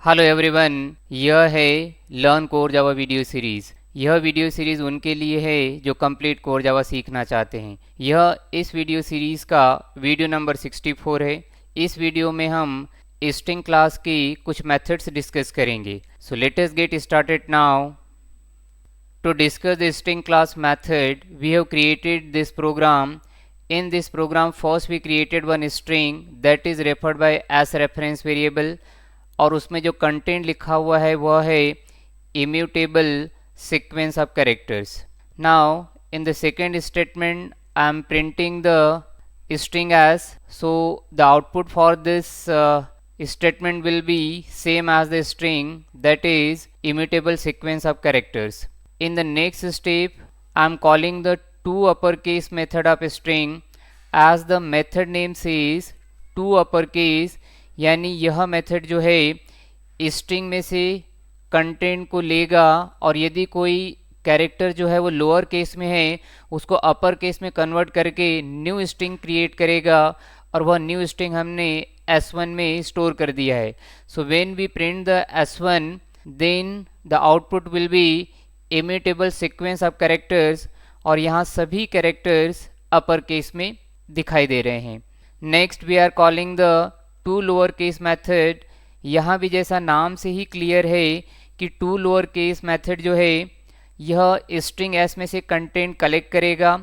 Hello everyone, यह है learn core Java video series. यह वीडियो सीरीज़ उनके लिए है जो कंप्लीट कोर जावा सीखना चाहते हैं। यह इस वीडियो सीरीज़ का वीडियो नंबर 64 है। इस वीडियो में हम स्ट्रिंग क्लास की कुछ मेथड्स डिस्कस करेंगे। So let us get started now. To discuss the string class method, we have created this program. In this program, first we created one string that is referred by as reference variable, और उसमें जो content लिखा हुआ है वह है immutable sequence of characters. Now, in the second statement, I am printing the string as, so the output for this statement will be same as the string, that is immutable sequence of characters. In the next step, I am calling the to uppercase method of string as the method name says to uppercase, यानी यह method जो है string में से content को लेगा और यदि कोई कैरेक्टर जो है वो लोअर केस में है उसको अपर केस में कन्वर्ट करके न्यू स्ट्रिंग क्रिएट करेगा और वह न्यू स्ट्रिंग हमने S1 में स्टोर कर दिया है। So when we print the S1 then the output will be immutable sequence of characters, और यहाँ सभी कैरेक्टर्स अपर केस में दिखाई दे रहे हैं। Next we are calling the to lower case method. यहाँ भी जैसा नाम से ही क्लियर है कि टू लोअर केस मैथड जो है यह स्ट्रिंग एस में से कंटेंट कलेक्ट करेगा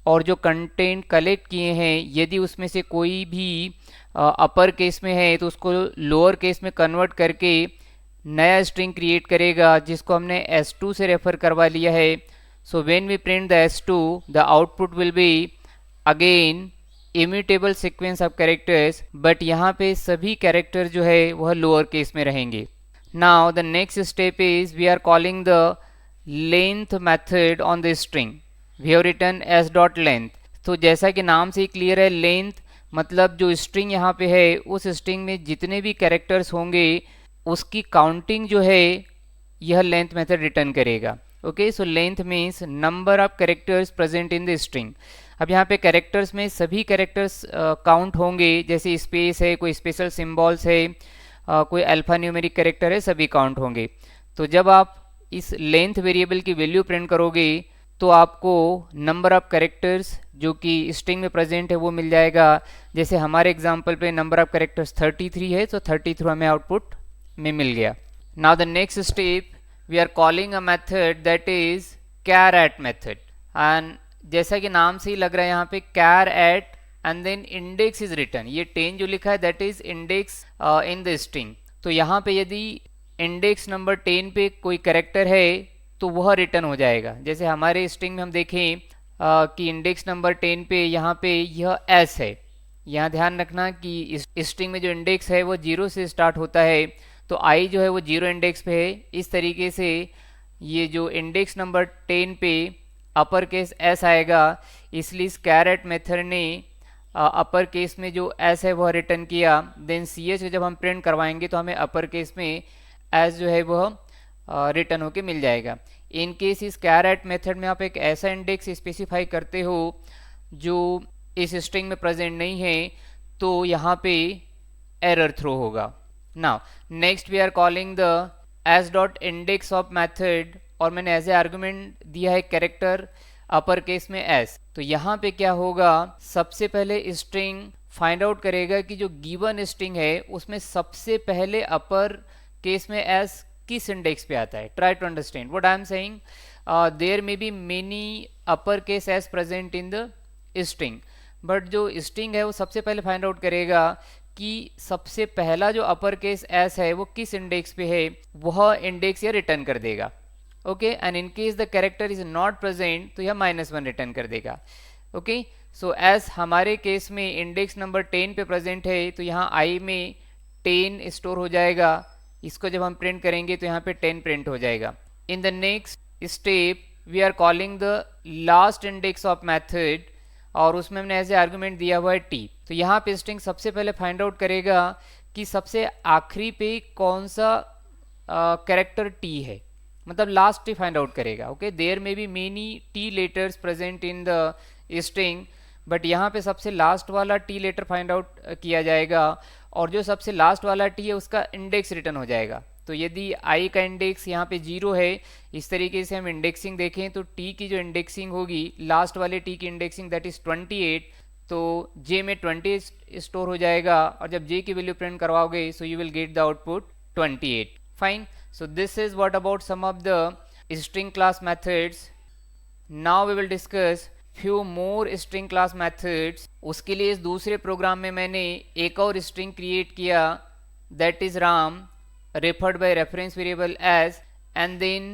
और जो कंटेंट कलेक्ट किए हैं यदि उसमें से कोई भी अपर केस में है तो उसको लोअर केस में कन्वर्ट करके नया स्ट्रिंग क्रिएट करेगा जिसको हमने S2 से रेफर करवा लिया है। So when we print the S2 the output will be again immutable sequence of characters, but यहाँ पे सभी कैरेक्टर जो है वह लोअर केस में रहेंगे। Now the next step is we are calling the length method on the string. We have written S dot length. तो जैसा कि नाम से ही क्लियर है, लेंथ मतलब जो स्ट्रिंग यहाँ पे है उस स्ट्रिंग में जितने भी कैरेक्टर्स होंगे उसकी काउंटिंग जो है यह लेंथ मेथड रिटर्न करेगा। Okay, so length means number of characters present in the string. अब यहाँ पे कैरेक्टर्स में सभी कैरेक्टर्स काउंट होंगे, जैसे स्पेस है, कोई स्पेशल सिंबल्स है, कोई अल्फा न्यूमेरिक कैरेक्टर है, सभी काउंट होंगे। तो जब आप इस लेंथ वेरिएबल की वैल्यू प्रिंट करोगे तो आपको नंबर ऑफ कैरेक्टर्स जो कि स्ट्रिंग में प्रेजेंट है वो मिल जाएगा। जैसे हमारे एग्जांपल पे नंबर ऑफ कैरेक्टर्स 33 है, तो 33 हमें आउटपुट में मिल गया। Now the next step we are calling a method that is char at method, and जैसा कि नाम से ही लग रहा है यहाँ पे char at and then index is return. ये 10 जो लिखा है that is index in the string. तो यहाँ पे यदि इंडेक्स नंबर 10 पे कोई कैरेक्टर है तो वह रिटर्न हो जाएगा। जैसे हमारे स्ट्रिंग में हम देखें कि इंडेक्स नंबर 10 पे यहाँ पे यह एस है। यहाँ ध्यान रखना कि इस स्ट्रिंग में जो इंडेक्स है वो 0 से स्टार्ट होता है, तो आई जो है वो 0 इंडेक्स पे है। इस तरीके से ये जो इंडेक्स नंबर 10 पे अपर केस एस आएगा, इसलिए इस कैरेट मेथड ने अपर केस में जो एस है वह रिटर्न किया। देन सी एच जब हम प्रिंट करवाएंगे तो हमें अपर केस में एस जो है वह रिटर्न होके मिल जाएगा। इन केस इस कैरेट मेथड में आप एक ऐसा इंडेक्स स्पेसिफाई करते हो जो इस स्ट्रिंग में प्रेजेंट नहीं है तो यहाँ पे एरर थ्रो होगा। Now next we are calling the S dot index of method, और मैंने एज ए आर्गुमेंट दिया है कैरेक्टर अपर केस में एस। तो यहाँ पे क्या होगा, सबसे पहले स्ट्रिंग फाइंड आउट करेगा कि जो गिवन स्ट्रिंग है उसमें सबसे पहले अपर केस में एस किस इंडेक्स पे आता है। Try to understand what I am saying. There may be many upper case S present in the string, but जो स्ट्रिंग है वो सबसे पहले फाइंड आउट करेगा कि सबसे पहला जो अपर केस एस है वो किस इंडेक्स पे है, वह इंडेक्स ये रिटर्न कर देगा। Okay, and in case the character is not present तो यह -1 रिटर्न कर देगा। ओके, सो एस हमारे केस में इंडेक्स नंबर 10 पे प्रेजेंट है तो यहाँ आई में 10 स्टोर हो जाएगा। इसको जब हम प्रिंट करेंगे तो यहाँ पे 10 प्रिंट हो जाएगा। In the next step we are calling the last index of method, और उसमें हमने ऐसे आर्गुमेंट दिया हुआ है टी। तो यहाँ पे स्ट्रिंग सबसे पहले फाइंड आउट करेगा कि सबसे आखिरी पे कौन सा कैरेक्टर टी है, मतलब लास्ट टी फाइंड आउट करेगा। Okay, there may be many T letters present in the string, but यहाँ पे सबसे लास्ट वाला टी लेटर फाइंड आउट किया जाएगा और जो सबसे लास्ट वाला टी है उसका इंडेक्स रिटर्न हो जाएगा। तो यदि आई का इंडेक्स यहाँ पे 0 है, इस तरीके से हम इंडेक्सिंग देखें तो टी की जो इंडेक्सिंग होगी, लास्ट वाले टी की इंडेक्सिंग दैट इज 28, तो जे में 20 स्टोर हो जाएगा और जब जे की वैल्यू प्रिंट करवाओगे so you will get the output 28। Fine, so this is what about some of the string class methods. Now we will discuss few more string class methods. उसके लिए इस दूसरे प्रोग्राम में मैंने एक और स्ट्रिंग क्रिएट किया that is Ram referred by reference variable as, and then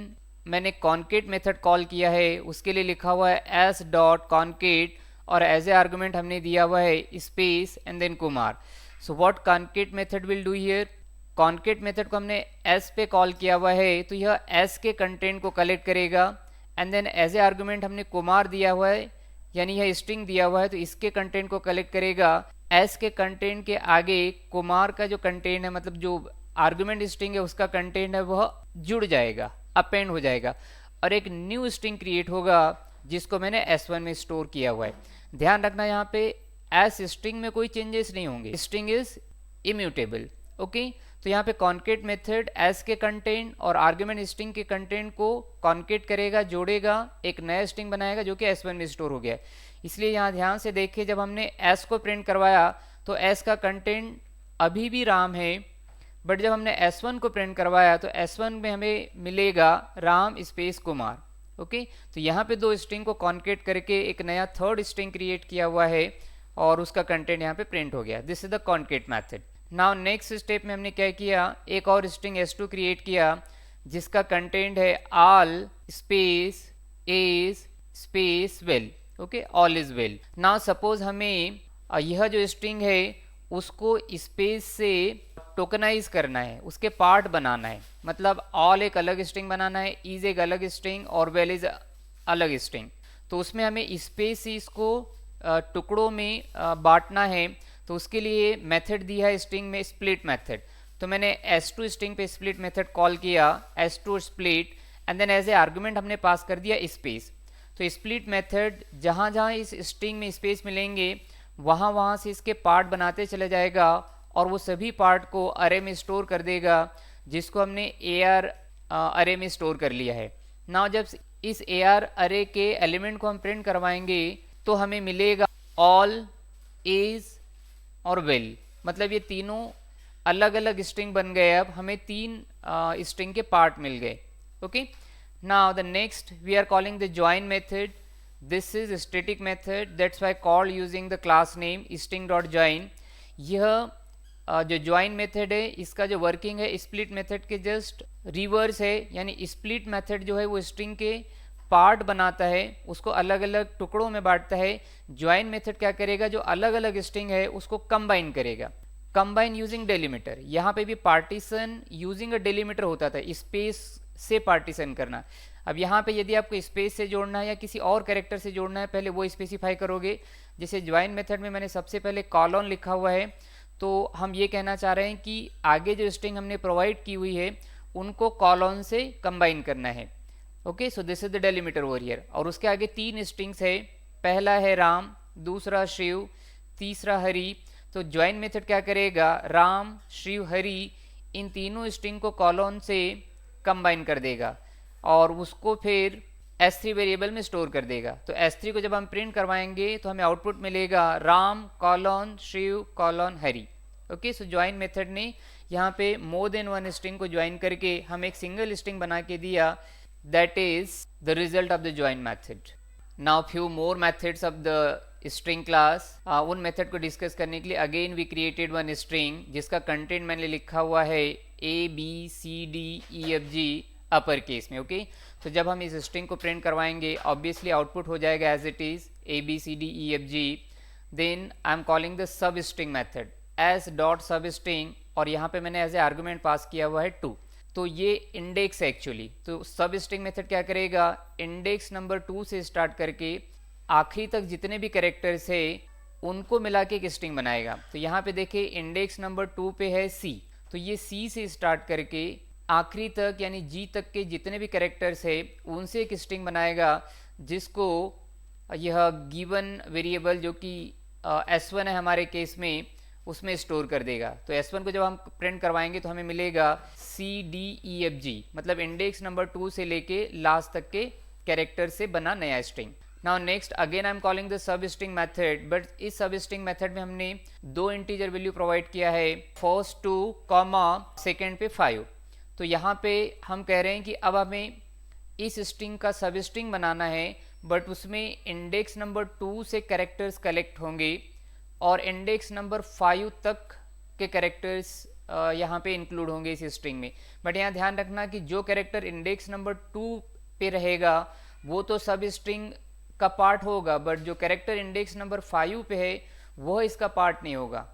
मैंने कॉन्केट मेथड कॉल किया है, उसके लिए लिखा हुआ है एस डॉट कॉन्केट और एज ए आर्गुमेंट हमने दिया हुआ है space and then Kumar. So what concat method will do here, concat method को हमने एस पे कॉल किया हुआ है तो यह एस के कंटेंट को कलेक्ट करेगा and then as a argument हमने कुमार दिया हुआ है, यानी यह स्ट्रिंग दिया हुआ है तो इसके कंटेंट को कलेक्ट करेगा। एस के कंटेंट के आगे कुमार का जो कंटेंट है, मतलब जो आर्गुमेंट स्ट्रिंग है उसका कंटेंट है वह जुड़ जाएगा, अपेंड हो जाएगा और एक न्यू स्ट्रिंग क्रिएट होगा जिसको मैंने S1 में स्टोर किया हुआ है। ध्यान रखना यहाँ पे एस स्ट्रिंग में कोई चेंजेस नहीं होंगे, स्ट्रिंग इज इम्यूटेबल। ओके, तो यहाँ पे कॉन्केट मेथड एस के कंटेंट और आर्गुमेंट स्ट्रिंग के कंटेंट को कॉन्केट करेगा, जोड़ेगा, एक नया स्ट्रिंग बनाएगा जो कि S1 में स्टोर हो गया। इसलिए यहाँ ध्यान से देखिए, जब हमने एस को प्रिंट करवाया तो एस का कंटेंट अभी भी राम है, बट जब हमने S1 को प्रिंट करवाया तो S1 में हमें मिलेगा राम स्पेस कुमार। ओके, तो यहाँ पे दो स्ट्रिंग को कॉन्केट करके एक नया थर्ड स्ट्रिंग क्रिएट किया हुआ है और उसका कंटेंट यहाँ पे प्रिंट हो गया। This is the concat method. Now next step में हमने क्या किया, एक और स्ट्रिंग S2 क्रिएट किया जिसका कंटेंट है all space is space well. Okay, all is well. Now suppose हमें यह जो स्ट्रिंग है उसको स्पेस से टोकनाइज करना है, उसके पार्ट बनाना है, मतलब ऑल एक अलग स्ट्रिंग बनाना है, इज एक अलग स्ट्रिंग और वेल इज अलग स्ट्रिंग। तो उसमें हमें स्पेस से इसको टुकड़ों में बांटना है, तो उसके लिए मेथड दिया है स्ट्रिंग में स्प्लिट मेथड। तो मैंने S2 स्ट्रिंग पे स्प्लिट मेथड कॉल किया, S2 split, and then as a argument हमने पास कर दिया स्पेस। तो स्प्लिट मेथड जहाँ जहाँ इस स्ट्रिंग में स्पेस मिलेंगे वहाँ वहाँ से इसके पार्ट बनाते चले जाएगा और वो सभी पार्ट को अरे में स्टोर कर देगा जिसको हमने AR अरे में स्टोर कर लिया है। नाउ जब इस AR अरे के एलिमेंट को हम प्रिंट करवाएंगे तो हमें मिलेगा ऑल, इज और वेल, मतलब ये तीनों अलग अलग स्ट्रिंग बन गए। अब हमें तीन स्ट्रिंग के पार्ट मिल गए। Okay, now the next we are calling the join method. This is static method, that's why called using the class name string.join। यह जो ज्वाइन मेथड है इसका जो वर्किंग है स्प्लिट मेथड के जस्ट रिवर्स है, यानी स्प्लिट मेथड जो है वो स्ट्रिंग के पार्ट बनाता है, उसको अलग अलग टुकड़ों में बांटता है। ज्वाइन मेथड क्या करेगा, जो अलग अलग स्ट्रिंग है उसको कंबाइन करेगा, कंबाइन यूजिंग डेलीमीटर। यहाँ पे भी पार्टीशन यूजिंग अ डेलीमीटर होता था, स्पेस से पार्टीशन करना। अब यहाँ पे यदि आपको स्पेस से जोड़ना है या किसी और कैरेक्टर से जोड़ना है, पहले वो स्पेसिफाई करोगे। जैसे ज्वाइन मेथड में मैंने सबसे पहले कॉलन लिखा हुआ है, तो हम ये कहना चाह रहे हैं कि आगे जो स्ट्रिंग हमने प्रोवाइड की हुई है उनको कॉलन से कंबाइन करना है। Okay, so this is the delimiter over here. और उसके आगे तीन स्ट्रिंग्स है, पहला है राम, दूसरा शिव, तीसरा हरि। तो ज्वाइन मेथड क्या करेगा, राम, शिव, हरि इन तीनों स्ट्रिंग को कॉलन से कंबाइन कर देगा और उसको फिर S3 वेरिएबल में स्टोर कर देगा। तो S3 को जब हम प्रिंट करवाएंगे तो हमें आउटपुट मिलेगा Ram colon Shiv colon Hari. Okay, so join method ने यहाँ पे मोर देन वन स्ट्रिंग को ज्वाइन करके हम एक सिंगल स्ट्रिंग बना के दिया, that is the result of the join method. Now few more methods of the string class. उन मेथड को डिस्कस करने के लिए again we created one string जिसका कंटेंट मैंने लिखा हुआ है ABCDEFG अपर केस में। ओके, तो जब हम इस स्ट्रिंग को प्रिंट करवाएंगे ऑब्वियसली आउटपुट हो जाएगा as it is ABCDEFG। Then I am calling the substring method S dot substring और यहाँ पे मैंने एज ए आर्गुमेंट पास किया हुआ है 2। तो ये इंडेक्स है एक्चुअली। तो सब स्ट्रिंग मेथड क्या करेगा, इंडेक्स नंबर 2 से स्टार्ट करके आखिरी तक जितने भी कैरेक्टर्स है उनको मिला के एक स्ट्रिंग बनाएगा। तो यहाँ पे देखिए इंडेक्स नंबर 2 पे है C, तो ये C से स्टार्ट करके आखिरी तक यानी G तक के जितने भी कैरेक्टर्स है उनसे एक स्ट्रिंग बनाएगा जिसको यह गिवन वेरिएबल जो कि S1 है हमारे केस में, उसमें स्टोर कर देगा। तो S1 को जब हम प्रिंट करवाएंगे तो हमें मिलेगा CDEFG, मतलब इंडेक्स नंबर 2 से लेके लास्ट तक के कैरेक्टर से बना नया string. Now next again I am calling the substring method, but इस सब स्ट्रिंग मेथड में हमने दो इंटीजर वैल्यू प्रोवाइड किया है, फर्स्ट 2 कॉमा सेकेंड पे 5। तो यहाँ पे हम कह रहे हैं कि अब हमें इस स्ट्रिंग का सब स्ट्रिंग बनाना है, बट उसमें इंडेक्स नंबर 2 से कैरेक्टर्स कलेक्ट होंगे और इंडेक्स नंबर 5 तक के कैरेक्टर्स यहाँ पे इंक्लूड होंगे इस स्ट्रिंग में। बट यहाँ ध्यान रखना कि जो कैरेक्टर इंडेक्स नंबर 2 पे रहेगा वो तो सब स्ट्रिंग का पार्ट होगा, बट जो कैरेक्टर इंडेक्स नंबर 5 पे है वह इसका पार्ट नहीं होगा।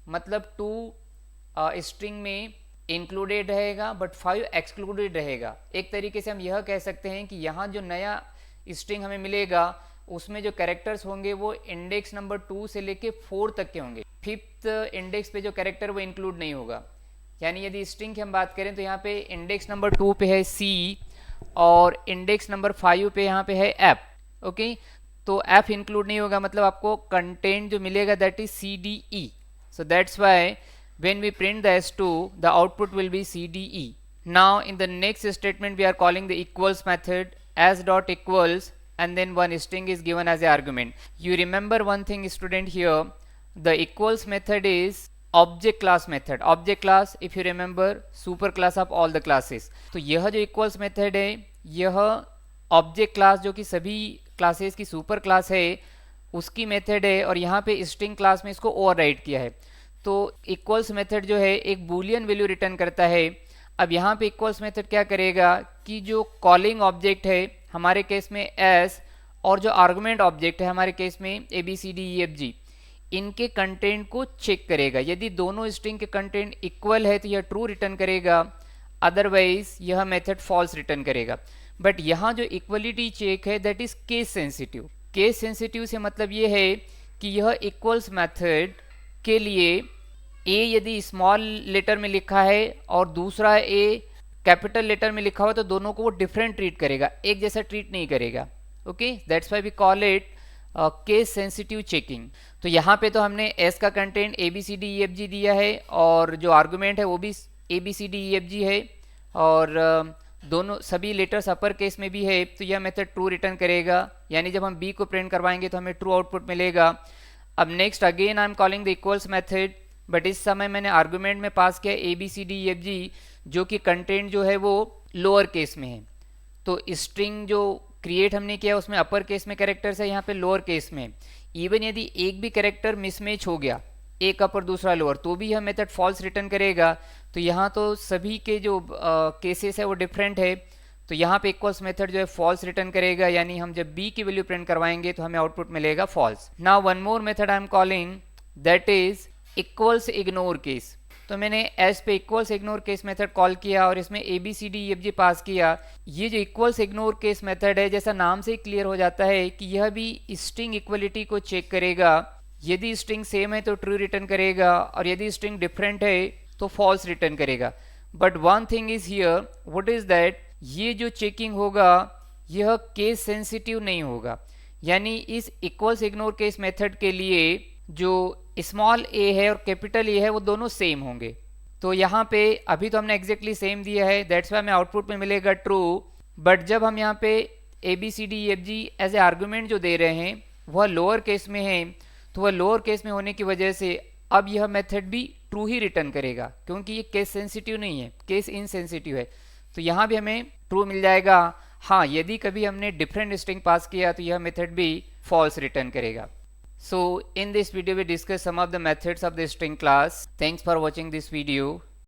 मतलब 2 स्ट्रिंग में इंक्लूडेड रहेगा बट 5 एक्सक्लूडेड रहेगा। एक तरीके से हम यह कह सकते हैं कि यहाँ जो नया स्ट्रिंग हमें मिलेगा उसमें जो कैरेक्टर्स होंगे वो इंडेक्स नंबर 2 से लेके 4 तक के होंगे। 5th इंडेक्स पे जो कैरेक्टर वो इंक्लूड नहीं होगा। यानी यदि स्ट्रिंग की हम बात करें तो यहाँ पे इंडेक्स नंबर 2 पे है C और इंडेक्स नंबर 5 पे यहाँ पे है F। ओके, तो F इंक्लूड नहीं होगा, मतलब आपको कंटेंट जो मिलेगा that is CDE। So that's why when we print the S2 the output will be CDE. Now in the next statement we are calling the equals method as dot equals and then one string is given as a argument. You remember one thing student here, the equals method is object class method. Object class if you remember super class of all the classes. तो यह जो equals method है यह object class जो कि सभी classes की super class है उसकी method है और यहाँ पे string class में इसको override किया है। तो इक्वल्स मेथड जो है एक बूलियन वैल्यू रिटर्न करता है। अब यहाँ पे इक्वल्स मेथड क्या करेगा कि जो कॉलिंग ऑब्जेक्ट है हमारे केस में S और जो आर्गुमेंट ऑब्जेक्ट है हमारे केस में ABCDEFG, इनके कंटेंट को चेक करेगा। यदि दोनों स्ट्रिंग के कंटेंट इक्वल है तो यह ट्रू रिटर्न करेगा, अदरवाइज यह मेथड फॉल्स रिटर्न करेगा। बट यहाँ जो इक्वलिटी चेक है that is case sensitive. Case sensitive से मतलब ये है कि यह इक्वल्स मेथड के लिए A यदि स्मॉल लेटर में लिखा है और दूसरा A कैपिटल लेटर में लिखा हुआ तो दोनों को वो डिफरेंट ट्रीट करेगा, एक जैसा ट्रीट नहीं करेगा। Okay, that's why we call it case sensitive checking. तो यहाँ पे तो हमने S का कंटेंट ABCDEFG दिया है और जो आर्गुमेंट है वो भी ABCDEFG है और दोनों सभी लेटर्स अपर केस में भी है, तो यह मेथड ट्रू रिटर्न करेगा। यानी जब हम B को प्रिंट करवाएंगे तो हमें ट्रू आउटपुट मिलेगा। अब next again I am calling the equals method, but इस समय मैंने आर्गुमेंट में पास किया ABCDEFG जो कि कंटेंट जो है वो लोअर केस में है। तो स्ट्रिंग जो क्रिएट हमने किया उसमें अपर केस में कैरेक्टर्स है, यहाँ पे लोअर केस में। इवन यदि एक भी कैरेक्टर मिसमैच हो गया, एक अपर दूसरा लोअर, तो भी यह मेथड फॉल्स रिटर्न करेगा। तो यहाँ तो सभी के जो केसेस है वो डिफरेंट है, तो यहाँ पे इक्वल्स मेथड जो है फॉल्स रिटर्न करेगा। यानी हम जब B की वैल्यू प्रिंट करवाएंगे तो हमें आउटपुट मिलेगा false. Now one more method I am calling that is equals ignore case. तो मैंने S पे equals ignore case method call किया और इसमें ABCDEFG पास किया। ये जो इक्वल्स इग्नोर केस मेथड है, जैसा नाम से ही क्लियर हो जाता है कि यह भी स्ट्रिंग इक्वलिटी को चेक करेगा। यदि स्ट्रिंग सेम है तो ट्रू रिटर्न करेगा और यदि स्ट्रिंग डिफरेंट है तो फॉल्स रिटर्न करेगा। But one thing is here, what is that, ये जो चेकिंग होगा यह केस सेंसिटिव नहीं होगा। यानी इस इक्वल्स इग्नोर केस मेथड के लिए जो स्मॉल a है और कैपिटल A है वो दोनों सेम होंगे। तो यहाँ पे अभी तो हमने एग्जैक्टली सेम दिया है, दैट्स वाई हमें आउटपुट में मिलेगा ट्रू। बट जब हम यहाँ पे ABCDEFG एज ए आर्गुमेंट जो दे रहे हैं वह लोअर केस में है, तो वह लोअर केस में होने की वजह से अब यह मेथड भी ट्रू ही रिटर्न करेगा, क्योंकि ये केस सेंसिटिव नहीं है, केस इनसेंसिटिव है। तो यहाँ भी हमें ट्रू मिल जाएगा। हाँ, यदि कभी हमने डिफरेंट स्ट्रिंग पास किया तो यह मेथड भी फॉल्स रिटर्न करेगा। So in this video we discuss some of the methods of the string class. Thanks for watching this video.